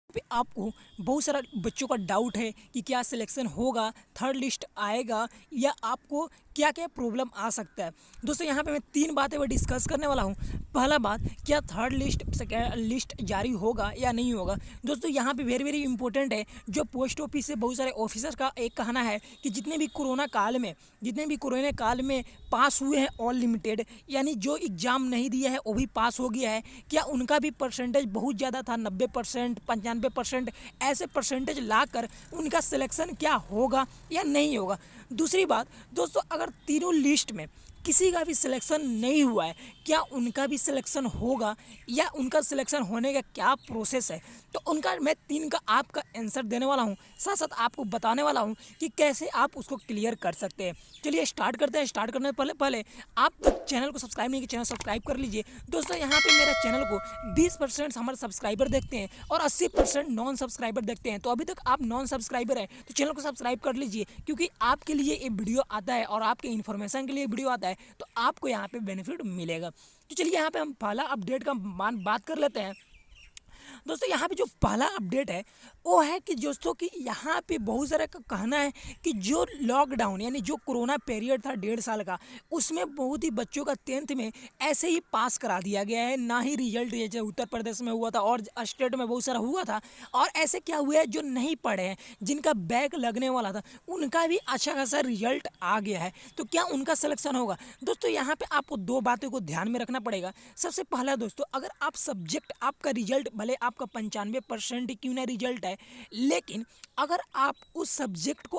पे आपको बहुत सारा बच्चों का डाउट है कि क्या सिलेक्शन होगा, थर्ड लिस्ट आएगा या आपको क्या क्या प्रॉब्लम आ सकता है। दोस्तों यहाँ पे मैं तीन बातें वो डिस्कस करने वाला हूँ। पहला बात, क्या थर्ड लिस्ट सेकेंड लिस्ट जारी होगा या नहीं होगा। दोस्तों यहाँ पे वेरी वेरी इंपॉर्टेंट है, जो पोस्ट ऑफिस से बहुत सारे ऑफिसर का एक कहना है कि जितने भी कोरोना काल में पास हुए हैं ऑल लिमिटेड, यानी जो एग्ज़ाम नहीं दिया है वो भी पास हो गया है, क्या उनका भी परसेंटेज बहुत ज़्यादा था, 90%, 95%, ऐसे परसेंटेज लाकर उनका सिलेक्शन क्या होगा या नहीं होगा। दूसरी बात दोस्तों, अगर तीनों लिस्ट में किसी का भी सिलेक्शन नहीं हुआ है, क्या उनका भी सिलेक्शन होगा या उनका सिलेक्शन होने का क्या प्रोसेस है, तो उनका मैं तीन का आपका आंसर देने वाला हूँ। साथ साथ आपको बताने वाला हूँ कि कैसे आप उसको क्लियर कर सकते हैं। चलिए स्टार्ट करते हैं। स्टार्ट करने से पहले पहले आप तक चैनल को सब्सक्राइब नहीं किया, चैनल सब्सक्राइब कर लीजिए। दोस्तों यहाँ पे मेरा चैनल को 20% हमारे सब्सक्राइबर देखते हैं और 80% नॉन सब्सक्राइबर देखते हैं। तो अभी तक आप नॉन सब्सक्राइबर हैं तो चैनल को सब्सक्राइब कर लीजिए, क्योंकि आपके लिए ये वीडियो आता है और आपके इन्फॉर्मेशन के लिए वीडियो आता है, तो आपको यहाँ पे बेनिफिट मिलेगा। तो चलिए यहाँ पे हम पहला अपडेट का बात कर लेते हैं। दोस्तों यहाँ पे जो पहला अपडेट है वो है कि दोस्तों कि यहाँ पे बहुत सारा का कहना है कि जो लॉकडाउन यानी जो कोरोना पीरियड था 1.5 साल का, उसमें बहुत ही बच्चों का 10th में ऐसे ही पास करा दिया गया है। ना ही रिजल्ट जैसे उत्तर प्रदेश में हुआ था और स्टेट में बहुत सारा हुआ था, और ऐसे क्या हुआ है जो नहीं पढ़े हैं, जिनका बैक लगने वाला था, उनका भी अच्छा खासा रिजल्ट आ गया है। तो क्या उनका सिलेक्शन होगा। दोस्तों यहाँ पे आपको दो बातों को ध्यान में रखना पड़ेगा। सबसे पहला दोस्तों, अगर आप सब्जेक्ट आपका रिजल्ट भले आपका 95% ही क्यों ना रिजल्ट है, लेकिन अगर आप उस सब्जेक्ट को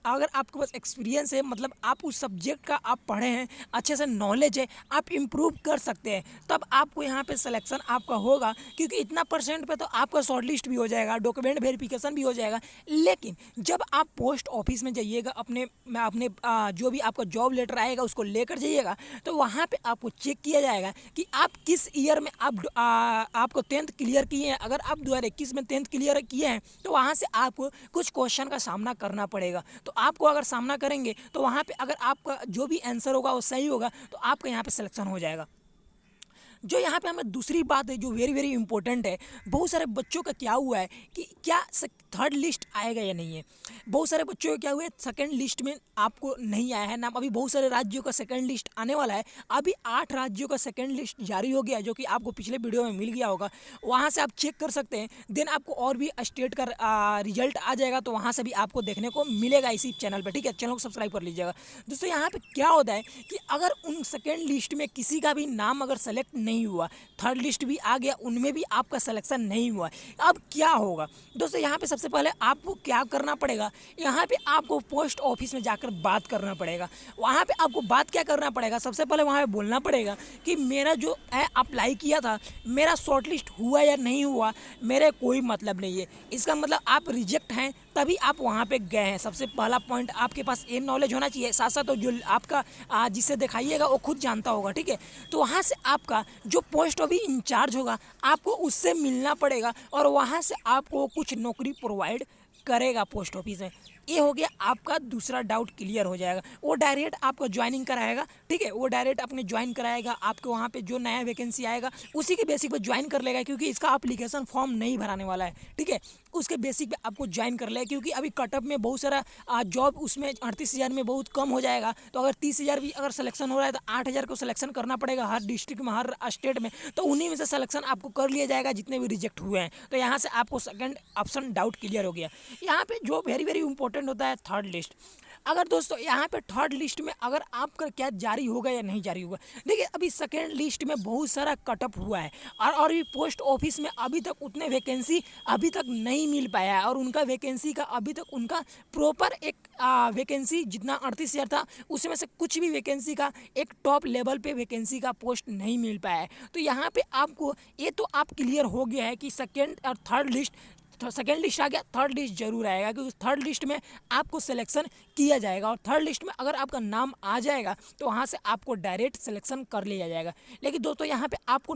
अगर आपके पास एक्सपीरियंस है, मतलब आप उस सब्जेक्ट का आप पढ़े हैं, अच्छे से नॉलेज है, आप इम्प्रूव कर सकते हैं, तब आपको यहाँ पे सिलेक्शन आपका होगा। क्योंकि इतना परसेंट पे तो आपका शॉर्ट लिस्ट भी हो जाएगा, डॉक्यूमेंट वेरिफिकेशन भी हो जाएगा। लेकिन जब आप पोस्ट ऑफिस में जाइएगा, अपने जो भी आपका जॉब लेटर आएगा उसको लेकर जाइएगा, तो वहाँ पे आपको चेक किया जाएगा कि आप किस ईयर में आपको 10th क्लियर किए हैं। अगर आप 2021 में 10th क्लियर किए हैं तो वहाँ से आपको कुछ क्वेश्चन का सामना करना पड़ेगा। तो आपको अगर सामना करेंगे तो वहाँ पे अगर आपका जो भी आंसर होगा वो सही होगा तो आपका यहाँ पे सिलेक्शन हो जाएगा। जो यहाँ पे हमें दूसरी बात है जो वेरी वेरी इंपॉर्टेंट है, बहुत सारे बच्चों का क्या हुआ है कि क्या थर्ड लिस्ट आएगा या नहीं है। बहुत सारे बच्चों का क्या हुआ है, सेकंड लिस्ट में आपको नहीं आया है नाम। अभी बहुत सारे राज्यों का सेकंड लिस्ट आने वाला है। अभी 8 राज्यों का सेकंड लिस्ट जारी हो गया है, जो कि आपको पिछले वीडियो में मिल गया होगा, वहाँ से आप चेक कर सकते हैं। देन आपको और भी स्टेट का रिजल्ट आ जाएगा, तो वहाँ से भी आपको देखने को मिलेगा इसी चैनल पर। ठीक है, चैनल को सब्सक्राइब कर लीजिएगा। दोस्तों यहाँ पे क्या होता है कि अगर उन सेकेंड लिस्ट में किसी का भी नाम अगर सेलेक्ट नहीं हुआ, थर्ड लिस्ट भी आ गया, उनमें भी आपका सिलेक्शन नहीं हुआ, अब क्या होगा। दोस्तों यहाँ पे सबसे पहले आपको क्या करना पड़ेगा, यहाँ पे आपको पोस्ट ऑफिस में जाकर बात करना पड़ेगा। वहाँ पे आपको बात क्या करना पड़ेगा, सबसे पहले वहाँ पे बोलना पड़ेगा कि मेरा जो है अप्लाई किया था, मेरा शॉर्ट लिस्ट हुआ या नहीं हुआ, मेरे कोई मतलब नहीं है। इसका मतलब आप रिजेक्ट हैं, तभी आप वहाँ पे गए हैं। सबसे पहला पॉइंट, आपके पास ये नॉलेज होना चाहिए। साथ साथ तो जो आपका जिससे दिखाइएगा वो खुद जानता होगा। ठीक है, तो वहाँ से आपका जो पोस्ट ऑफिस इंचार्ज होगा, आपको उससे मिलना पड़ेगा और वहाँ से आपको कुछ नौकरी प्रोवाइड करेगा पोस्ट ऑफिस में। ये हो गया आपका दूसरा डाउट क्लियर हो जाएगा। वो डायरेक्ट आपको ज्वाइनिंग कराएगा। ठीक है, वो डायरेक्ट अपने ज्वाइन कराएगा आपको। वहाँ पे जो नया वैकेंसी आएगा उसी के बेसिक पे ज्वाइन कर लेगा, क्योंकि इसका एप्लीकेशन फॉर्म नहीं भराने वाला है। ठीक है, उसके बेसिक पे आपको ज्वाइन कर लेगा, क्योंकि अभी कटअप में बहुत सारा जॉब उसमें 38,000 में बहुत कम हो जाएगा। तो अगर 30,000 भी अगर सिलेक्शन हो रहा है तो 8,000 को सिलेक्शन करना पड़ेगा हर डिस्ट्रिक्ट में, हर स्टेट में। तो उन्हीं में से सिलेक्शन आपको कर लिया जाएगा जितने भी रिजेक्ट हुए हैं। तो यहाँ से आपको सेकंड ऑप्शन डाउट क्लियर हो गया। यहाँ पे जो वेरी वेरी इंपॉर्टेंट होता है थर्ड लिस्ट। अगर दोस्तों यहाँ पे थर्ड लिस्ट में अगर आपका क्या जारी होगा या नहीं जारी होगा, देखिए अभी सेकेंड लिस्ट में बहुत सारा कटअप हुआ है और भी पोस्ट ऑफिस में अभी तक उतने वैकेंसी अभी तक नहीं मिल पाया है, और उनका वैकेंसी का अभी तक उनका प्रॉपर एक वैकेंसी जितना 38,000 था उसमें से कुछ भी वैकेंसी का एक टॉप लेवल पे वैकेंसी का पोस्ट नहीं मिल पाया है। तो यहाँ पे आपको ये तो आप क्लियर हो गया है कि सेकेंड और थर्ड लिस्ट, सेकेंड लिस्ट आ गया, थर्ड लिस्ट जरूर आएगा, क्योंकि थर्ड लिस्ट में आपको सिलेक्शन किया जाएगा। और थर्ड लिस्ट में अगर आपका नाम आ जाएगा तो वहाँ से आपको डायरेक्ट सिलेक्शन कर लिया जाएगा। लेकिन दोस्तों यहाँ पे आपको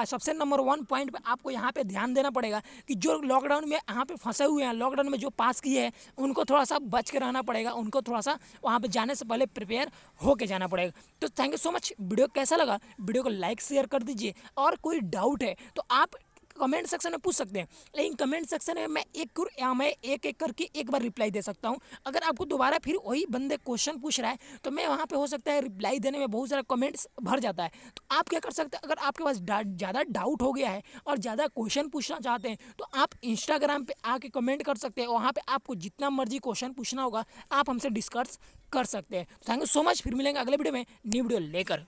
सबसे नंबर 1 पॉइंट पे आपको यहाँ पे ध्यान देना पड़ेगा कि जो लॉकडाउन में यहाँ पे फंसे हुए हैं, लॉकडाउन में जो पास किए हैं, उनको थोड़ा सा बच के रहना पड़ेगा। उनको थोड़ा सा वहाँ पर जाने से पहले प्रिपेयर होके जाना पड़ेगा। तो thank you so much. Video कैसा लगा, वीडियो को लाइक शेयर कर दीजिए, और कोई डाउट है तो आप कमेंट सेक्शन में पूछ सकते हैं, लेकिन कमेंट सेक्शन में मैं एक एक करके एक बार रिप्लाई दे सकता हूँ। अगर आपको दोबारा फिर वही बंदे क्वेश्चन पूछ रहा है तो मैं वहाँ पे हो सकता है रिप्लाई देने में बहुत सारा कमेंट्स भर जाता है। तो आप क्या कर सकते हैं, अगर आपके पास ज़्यादा डाउट हो गया है और ज़्यादा क्वेश्चन पूछना चाहते हैं तो आप इंस्टाग्राम पे आके कमेंट कर सकते हैं। वहाँ पे आपको जितना मर्जी क्वेश्चन पूछना होगा आप हमसे डिस्कस कर सकते हैं। थैंक यू सो मच, फिर मिलेंगे अगले वीडियो में न्यू वीडियो लेकर।